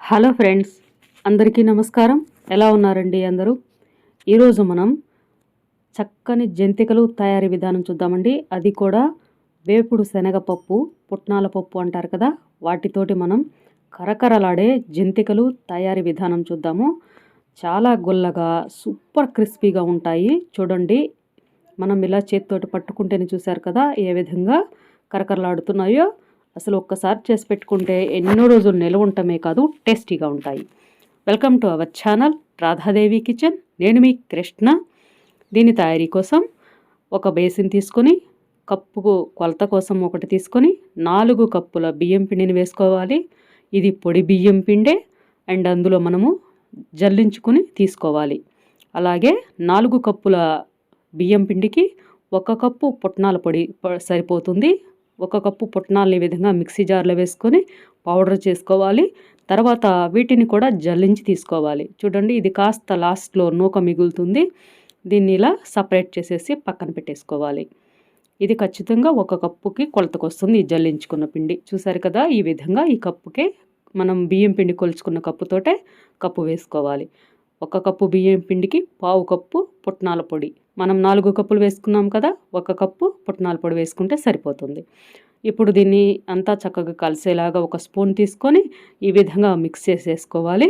Hello friends, అందరికీ నమస్కారం. ఎలా ఉన్నారండి అందరూ? ఈరోజు మనం చక్కని జంతికలు తయారీ విధానం చూద్దామండి. అది కూడా వేపుడు శనగపప్పు, పుట్నాల పప్పు అంటారు కదా, వాటితోటి మనం కరకరలాడే జంతికలు తయారీ విధానం చూద్దాము. చాలా గుల్లగా సూపర్ క్రిస్పీగా ఉంటాయి. చూడండి, మనం ఇలా చేతితోటి పట్టుకుంటేనే చూసారు కదా ఏ విధంగా కరకరలాడుతున్నాయో. అసలు ఒక్కసారి చేసి పెట్టుకుంటే ఎన్నో రోజులు నిల్వ ఉండటమే కాదు, టేస్టీగా ఉంటాయి. Welcome to our channel Radha Devi kitchen. నేను మీ కృష్ణ. దీని తయారీ కోసం ఒక బేసిన్ తీసుకొని, కప్పుకు కొలత కోసం ఒకటి తీసుకొని 4 కప్పుల బియ్యం పిండిని వేసుకోవాలి. ఇది పొడి బియ్యం పిండే అండ్ అందులో మనము జల్లించుకొని తీసుకోవాలి. అలాగే 4 కప్పుల బియ్యం పిండికి 1 కప్పు పుట్నాల పొడి సరిపోతుంది. 1 కప్పు పుట్నాలని ఈ విధంగా మిక్సీ జార్లో వేసుకొని పౌడర్ చేసుకోవాలి. తర్వాత వీటిని కూడా జల్లించి తీసుకోవాలి. చూడండి, ఇది కాస్త లాస్ట్లో నూక మిగులుతుంది. దీన్ని ఇలా సపరేట్ చేసేసి పక్కన పెట్టేసుకోవాలి. ఇది ఖచ్చితంగా 1 కప్పుకి కొలతకు వస్తుంది ఈ జల్లించుకున్న పిండి. చూసారు కదా, ఈ విధంగా ఈ కప్పుకే మనం బియ్యం పిండి కొలుచుకున్న కప్పుతోటే కప్పు వేసుకోవాలి. 1 కప్పు బియ్యం పిండికి 1/2 కప్పు పుట్నాల పొడి. మనం 4 కప్పులు వేసుకున్నాం కదా, 1 కప్పు పుట్నాల పొడి వేసుకుంటే సరిపోతుంది. ఇప్పుడు దీన్ని అంతా చక్కగా కలిసేలాగా ఒక స్పూన్ తీసుకొని ఈ విధంగా మిక్స్ చేసేసుకోవాలి.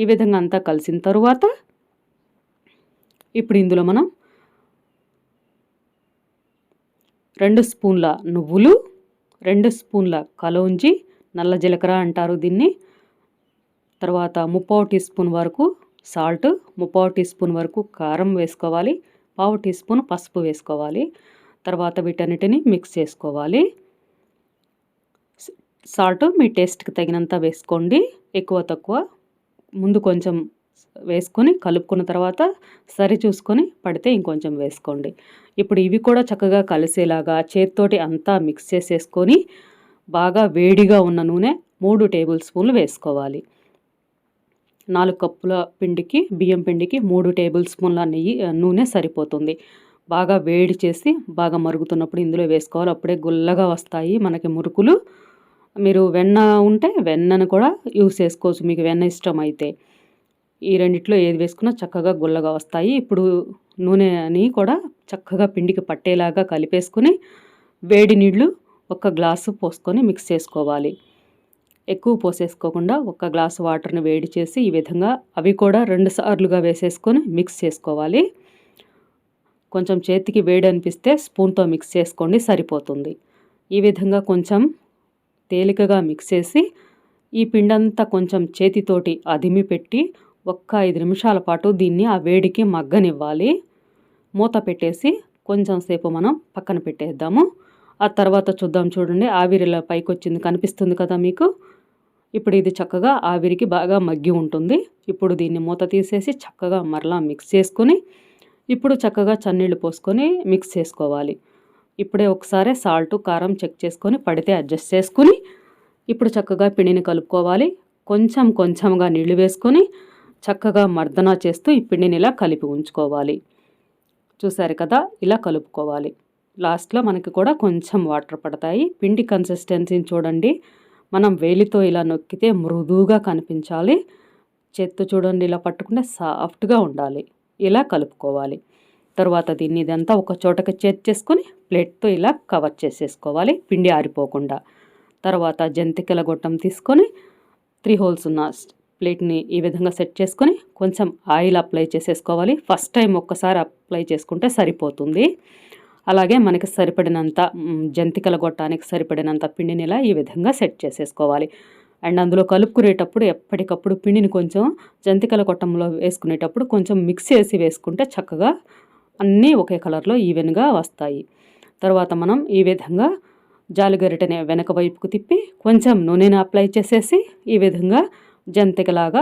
ఈ విధంగా అంతా కలిసిన తరువాత ఇప్పుడు ఇందులో మనం 2 స్పూన్ల నువ్వులు, 2 స్పూన్ల కలోంజి, నల్ల జీలకర్ర అంటారు దీన్ని, తర్వాత 3/4 టీ స్పూన్ వరకు సాల్ట్, 3/4 టీ స్పూన్ వరకు కారం వేసుకోవాలి, 1/2 టీ స్పూన్ పసుపు వేసుకోవాలి. తర్వాత వీటన్నిటిని మిక్స్ చేసుకోవాలి. సాల్ట్ మీ టేస్ట్కి తగినంత వేసుకోండి, ఎక్కువ తక్కువ ముందు కొంచెం వేసుకొని కలుపుకున్న తర్వాత సరి చూసుకొని పడితే ఇంకొంచెం వేసుకోండి. ఇప్పుడు ఇవి కూడా చక్కగా కలిసేలాగా చేతితోటి అంతా మిక్స్ చేసేసుకొని బాగా వేడిగా ఉన్న నూనె 3 టేబుల్ స్పూన్లు వేసుకోవాలి. 4 కప్పుల పిండికి బియ్యం పిండికి 3 టేబుల్ స్పూన్ల నూనె సరిపోతుంది. బాగా వేడి చేసి బాగా మరుగుతున్నప్పుడు ఇందులో వేసుకోవాలి. అప్పుడే గుల్లగా వస్తాయి మనకి మురుకులు. మీరు వెన్న ఉంటే వెన్నను కూడా యూస్ చేసుకోవచ్చు, మీకు వెన్న ఇష్టం అయితే. ఈ రెండిట్లో ఏది వేసుకున్నా చక్కగా గుల్లగా వస్తాయి. ఇప్పుడు నూనెని కూడా చక్కగా పిండికి పట్టేలాగా కలిపేసుకుని వేడి నీళ్లు 1 గ్లాసు పోసుకొని మిక్స్ చేసుకోవాలి. ఎక్కువ పోసేసుకోకుండా 1 గ్లాసు వాటర్ని వేడి చేసి ఈ విధంగా అవి కూడా 2 సార్లుగా వేసేసుకొని మిక్స్ చేసుకోవాలి. కొంచెం చేతికి వేడి అనిపిస్తే స్పూన్తో మిక్స్ చేసుకోండి, సరిపోతుంది. ఈ విధంగా కొంచెం తేలికగా మిక్స్ చేసి ఈ పిండంతా కొంచెం చేతితోటి అదిమి పెట్టి 5 నిమిషాల పాటు దీన్ని ఆ వేడికి మగ్గనివ్వాలి. మూత పెట్టేసి కొంచెం సేపు మనం పక్కన పెట్టేద్దాము. ఆ తర్వాత చూద్దాం. చూడండి, ఆవిరిలా పైకి వచ్చింది, కనిపిస్తుంది కదా మీకు. ఇప్పుడు ఇది చక్కగా ఆవిరికి బాగా మగ్గి ఉంటుంది. ఇప్పుడు దీన్ని మూత తీసేసి చక్కగా మరలా మిక్స్ చేసుకొని ఇప్పుడు చక్కగా చన్నీళ్ళు పోసుకొని మిక్స్ చేసుకోవాలి. ఇప్పుడే ఒకసారి సాల్ట్ కారం చెక్ చేసుకొని పడితే అడ్జస్ట్ చేసుకుని ఇప్పుడు చక్కగా పిండిని కలుపుకోవాలి. కొంచెం కొంచెంగా నీళ్లు వేసుకొని చక్కగా మర్దన చేస్తూ ఈ పిండిని ఇలా కలిపి ఉంచుకోవాలి. చూసారు కదా, ఇలా కలుపుకోవాలి. లాస్ట్లో మనకి కూడా కొంచెం వాటర్ పడతాయి. పిండి కన్సిస్టెన్సీని చూడండి, మనం వేలితో ఇలా నొక్కితే మృదువుగా కనిపించాలి. చేత్తో చూడండి, ఇలా పట్టుకుంటే సాఫ్ట్గా ఉండాలి. ఇలా కలుపుకోవాలి. తర్వాత దీన్ని ఇదంతా ఒక చోటకి చేర్చేసుకొని ప్లేట్తో ఇలా కవర్ చేసేసుకోవాలి, పిండి ఆరిపోకుండా. తర్వాత జంతికల గొట్టం తీసుకొని 3 హోల్స్ ఉన్న ప్లేట్ని ఈ విధంగా సెట్ చేసుకొని కొంచెం ఆయిల్ అప్లై చేసేసుకోవాలి. ఫస్ట్ టైం ఒక్కసారి అప్లై చేసుకుంటే సరిపోతుంది. అలాగే మనకి సరిపడినంత జంతికల గొట్టానికి సరిపడినంత పిండిని ఇలా ఈ విధంగా సెట్ చేసేసుకోవాలి. అండ్ అందులో కలుపుకునేటప్పుడు ఎప్పటికప్పుడు పిండిని కొంచెం జంతికల గొట్టంలో వేసుకునేటప్పుడు కొంచెం మిక్స్ చేసి వేసుకుంటే చక్కగా అన్నీ ఒకే కలర్లో ఈవెన్గా వస్తాయి. తర్వాత మనం ఈ విధంగా జాలిగరిటెని వెనక వైపుకు తిప్పి కొంచెం నూనెని అప్లై చేసేసి ఈ విధంగా జంతికలాగా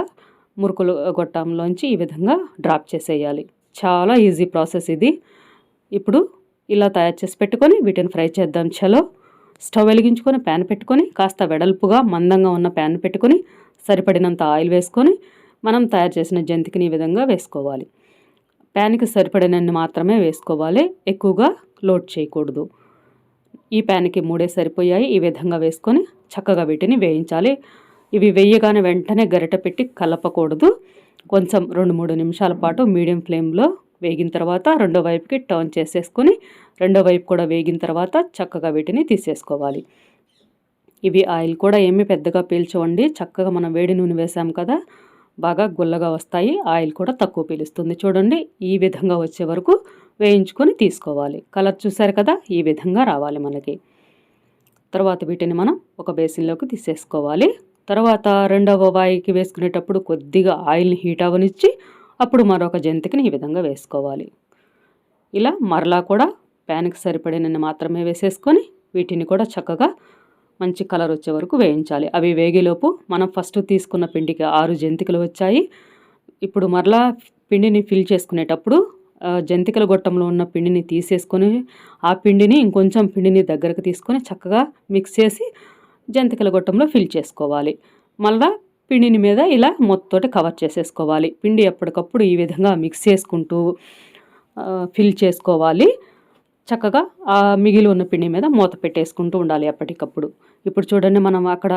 మురుకులు గొట్టంలోంచి ఈ విధంగా డ్రాప్ చేసేయాలి. చాలా ఈజీ ప్రాసెస్ ఇది. ఇప్పుడు ఇలా తయారు చేసి పెట్టుకొని వీటిని ఫ్రై చేద్దాం. చలో, స్టవ్ వెలిగించుకొని ప్యాన్ పెట్టుకొని కాస్త వెడల్పుగా మందంగా ఉన్న ప్యాన్ పెట్టుకొని సరిపడినంత ఆయిల్ వేసుకొని మనం తయారు చేసిన జంతికని ఈ విధంగా వేసుకోవాలి. ప్యాన్కి సరిపడినన్ని మాత్రమే వేసుకోవాలి, ఎక్కువగా లోడ్ చేయకూడదు. ఈ ప్యాన్కి 3 సరిపోయాయి. ఈ విధంగా వేసుకొని చక్కగా వీటిని వేయించాలి. ఇవి వేయగానే వెంటనే గరిట పెట్టి కలపకూడదు. కొంచెం 2-3 నిమిషాల పాటు మీడియం ఫ్లేమ్లో వేగిన తర్వాత రెండో వైపుకి టర్న్ చేసేసుకొని రెండో వైపు కూడా వేగిన తర్వాత చక్కగా వీటిని తీసేసుకోవాలి. ఇవి ఆయిల్ కూడా ఏమీ పెద్దగా పీల్చవండి. చక్కగా మనం వేడి నూనె వేసాం కదా, బాగా గుల్లగా వస్తాయి. ఆయిల్ కూడా తక్కువ పీలుస్తుంది. చూడండి, ఈ విధంగా వచ్చే వరకు వేయించుకొని తీసుకోవాలి. కలర్ చూసారు కదా, ఈ విధంగా రావాలి మనకి. తర్వాత వీటిని మనం ఒక బేసిన్లోకి తీసేసుకోవాలి. తర్వాత రెండవ వాయికి వేసుకునేటప్పుడు కొద్దిగా ఆయిల్ని హీట్ అవ్వనిచ్చి అప్పుడు మరొక జంతికని ఈ విధంగా వేసుకోవాలి. ఇలా మరలా కూడా ప్యాన్కి సరిపడినన్ని మాత్రమే వేసేసుకొని వీటిని కూడా చక్కగా మంచి కలర్ వచ్చే వరకు వేయించాలి. అవి వేగేలోపు మనం ఫస్ట్ తీసుకున్న పిండికి 6 జంతికలు వచ్చాయి. ఇప్పుడు మరలా పిండిని ఫిల్ చేసుకునేటప్పుడు జంతికల గొట్టంలో ఉన్న పిండిని తీసేసుకొని ఆ పిండిని ఇంకొంచెం పిండిని దగ్గరకు తీసుకొని చక్కగా మిక్స్ చేసి జంతికల గొట్టంలో ఫిల్ చేసుకోవాలి. మళ్ళా పిండిని మీద ఇలా మొత్తోటి కవర్ చేసేసుకోవాలి. పిండి ఎప్పటికప్పుడు ఈ విధంగా మిక్స్ చేసుకుంటూ ఫిల్ చేసుకోవాలి. చక్కగా ఆ మిగిలి ఉన్న పిండి మీద మూత పెట్టేసుకుంటూ ఉండాలి ఎప్పటికప్పుడు. ఇప్పుడు చూడండి, మనం అక్కడ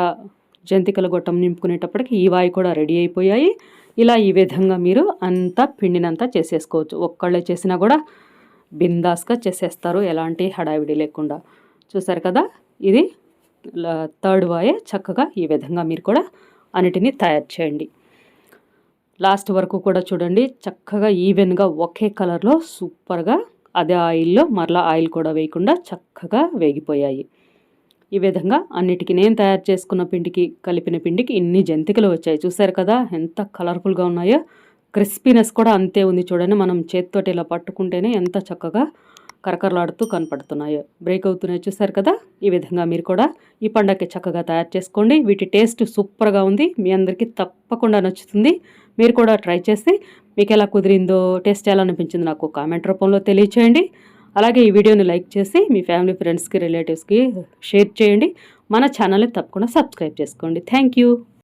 జంతికల గొట్టం నింపుకునేటప్పటికి ఈ వాయి కూడా రెడీ అయిపోయాయి. ఇలా ఈ విధంగా మీరు అంతా పిండినంతా చేసేసుకోవచ్చు. ఒక్కళ్ళే చేసినా కూడా బిందాస్గా చేసేస్తారు, ఎలాంటి హడావిడి లేకుండా. చూసారు కదా, ఇది థర్డ్ వాయే. చక్కగా ఈ విధంగా మీరు కూడా అన్నిటినీ తయారు చేయండి. లాస్ట్ వరకు కూడా చూడండి, చక్కగా ఈవెన్గా ఒకే కలర్లో సూపర్గా అదే ఆయిల్లో మరలా ఆయిల్ కూడా వేయకుండా చక్కగా వేగిపోయాయి. ఈ విధంగా అన్నిటికీ నేను తయారు చేసుకున్న పిండికి కలిపిన పిండికి ఇన్ని జంతికలు వచ్చాయి. చూసారు కదా ఎంత కలర్ఫుల్గా ఉన్నాయో. క్రిస్పీనెస్ కూడా అంతే ఉంది. చూడండి, మనం చేతితోటి ఇలా పట్టుకుంటేనే ఎంత చక్కగా కరకరలాడుతూ కనపడుతున్నాయో, బ్రేక్ అవుతున్నాయో. చూసారు కదా, ఈ విధంగా మీరు కూడా ఈ పండగకి చక్కగా తయారు చేసుకోండి. వీటి టేస్ట్ సూపర్గా ఉంది. మీ అందరికీ తప్పకుండా నచ్చుతుంది. మీరు కూడా ట్రై చేసి మీకు ఎలా కుదిరిందో, టేస్ట్ ఎలా అనిపించిందో నాకు కామెంట్ రూపంలో తెలియచేయండి. అలాగే ఈ వీడియోని లైక్ చేసి మీ ఫ్యామిలీ, ఫ్రెండ్స్కి, రిలేటివ్స్కి షేర్ చేయండి. మన ఛానల్ని తప్పకుండా సబ్స్క్రైబ్ చేసుకోండి. Thank you.